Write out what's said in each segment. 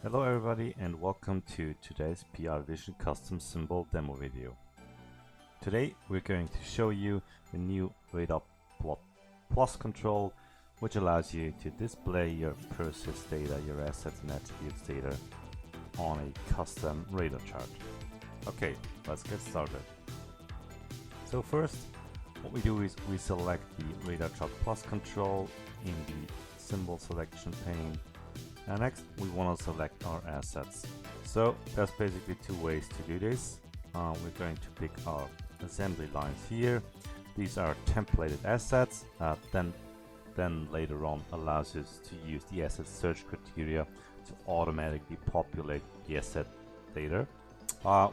Hello everybody and welcome to today's PI Vision custom symbol demo video. Today we're going to show you the new radar plot plus control, which allows you to display your process data, your assets and attributes data on a custom radar chart. Okay, let's get started. So first, what we do is we select the radar chart plus control in the symbol selection pane. And next we want to select our assets. So there's basically two ways to do this. We're going to pick our assembly lines here. These are templated assets then later on allows us to use the asset search criteria to automatically populate the asset data.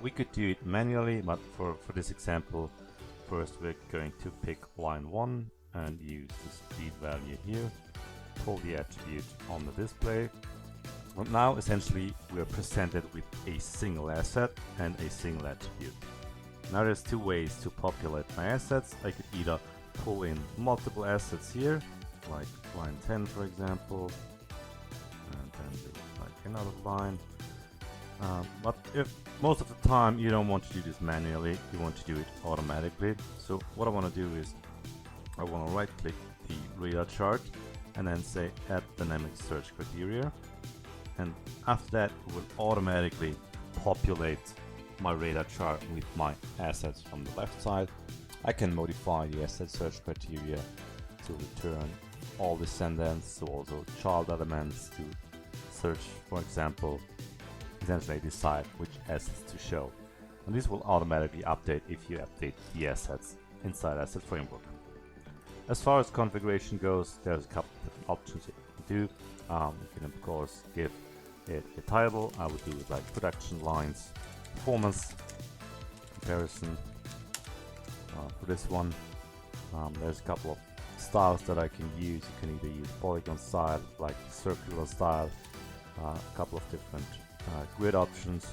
We could do it manually, but for this example, first we're going to pick line 1 and use the speed value here. Pull the attribute on the display. And now essentially we are presented with a single asset and a single attribute. Now there's two ways to populate my assets. I could either pull in multiple assets here, like line 10 for example, and then like another line. But if most of the time you don't want to do this manually, you want to do it automatically. So what I want to do is I want to right click the radar chart and then say add dynamic search criteria, and after that it will automatically populate my radar chart with my assets from the left side. I can modify the asset search criteria to return all descendants, so also child elements to search, for example. Essentially decide which assets to show, and this will automatically update if you update the assets inside Asset Framework. As far as configuration goes, there's a couple of different options you can do. You can of course give it a title. I would do it like production lines, performance, comparison. For this one, there's a couple of styles that I can use. You can either use polygon style, like circular style, a couple of different grid options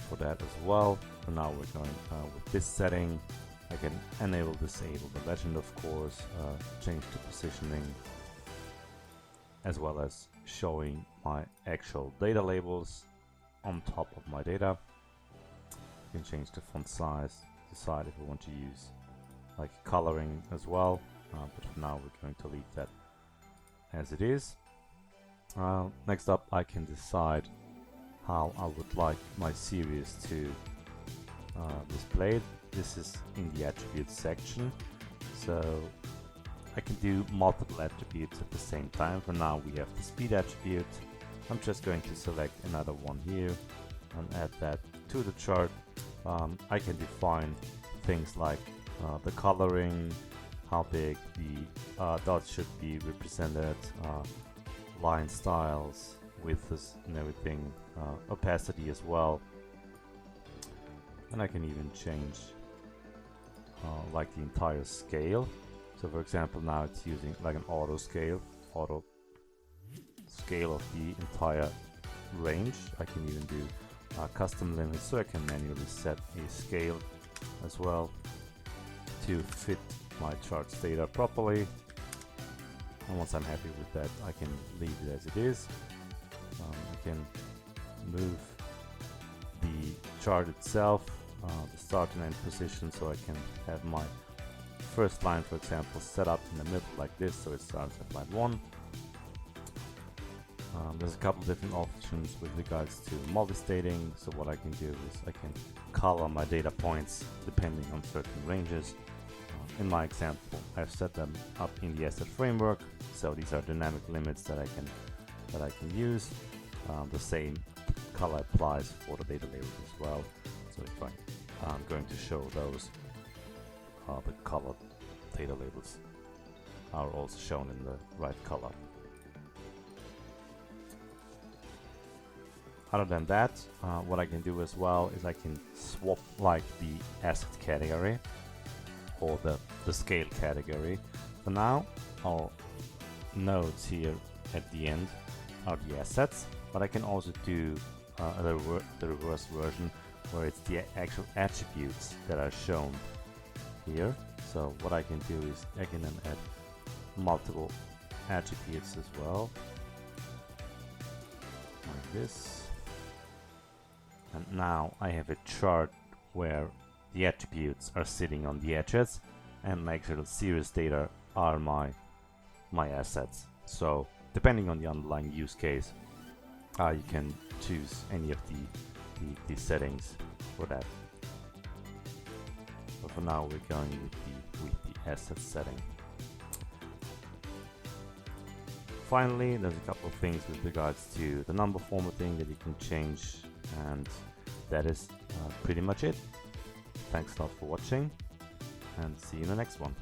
for that as well. So now we're going with this setting. I can enable, disable the legend, of course, change the positioning, as well as showing my actual data labels on top of my data. You can change the font size, decide if we want to use like coloring as well, but for now we're going to leave that as it is. Next up, I can decide how I would like my series to displayed. This is in the attributes section, so I can do multiple attributes at the same time. For now we have the speed attribute. I'm just going to select another one here and add that to the chart. I can define things like the coloring, how big the dots should be represented, line styles, widths and everything, opacity as well. And I can even change like the entire scale. So for example, now it's using like an auto scale of the entire range. I can even do custom limits, so I can manually set a scale as well to fit my chart's data properly. And once I'm happy with that, I can leave it as it is. I can move the chart itself, the start and end position, so I can have my first line, for example, set up in the middle like this, so it starts at line 1. There's a couple different options with regards to multistating. So what I can do is I can color my data points depending on certain ranges. In my example, I've set them up in the asset framework, so these are dynamic limits that I can use. The same color applies for the data labels as well. So if I'm going to show those, the colored data labels are also shown in the right color. Other than that, what I can do as well is I can swap like the asset category or the scale category. For now, our nodes here at the end are the assets, but I can also do the reverse version, where it's the actual attributes that are shown here. So what I can do is I can then add multiple attributes as well. this. And now I have a chart where the attributes are sitting on the edges, and my actual series data are my assets. So depending on the underlying use case, you can choose any of the settings for that. But for now, we're going with the asset setting. Finally, there's a couple of things with regards to the number formatting that you can change, and that is pretty much it. Thanks a lot for watching, and see you in the next one.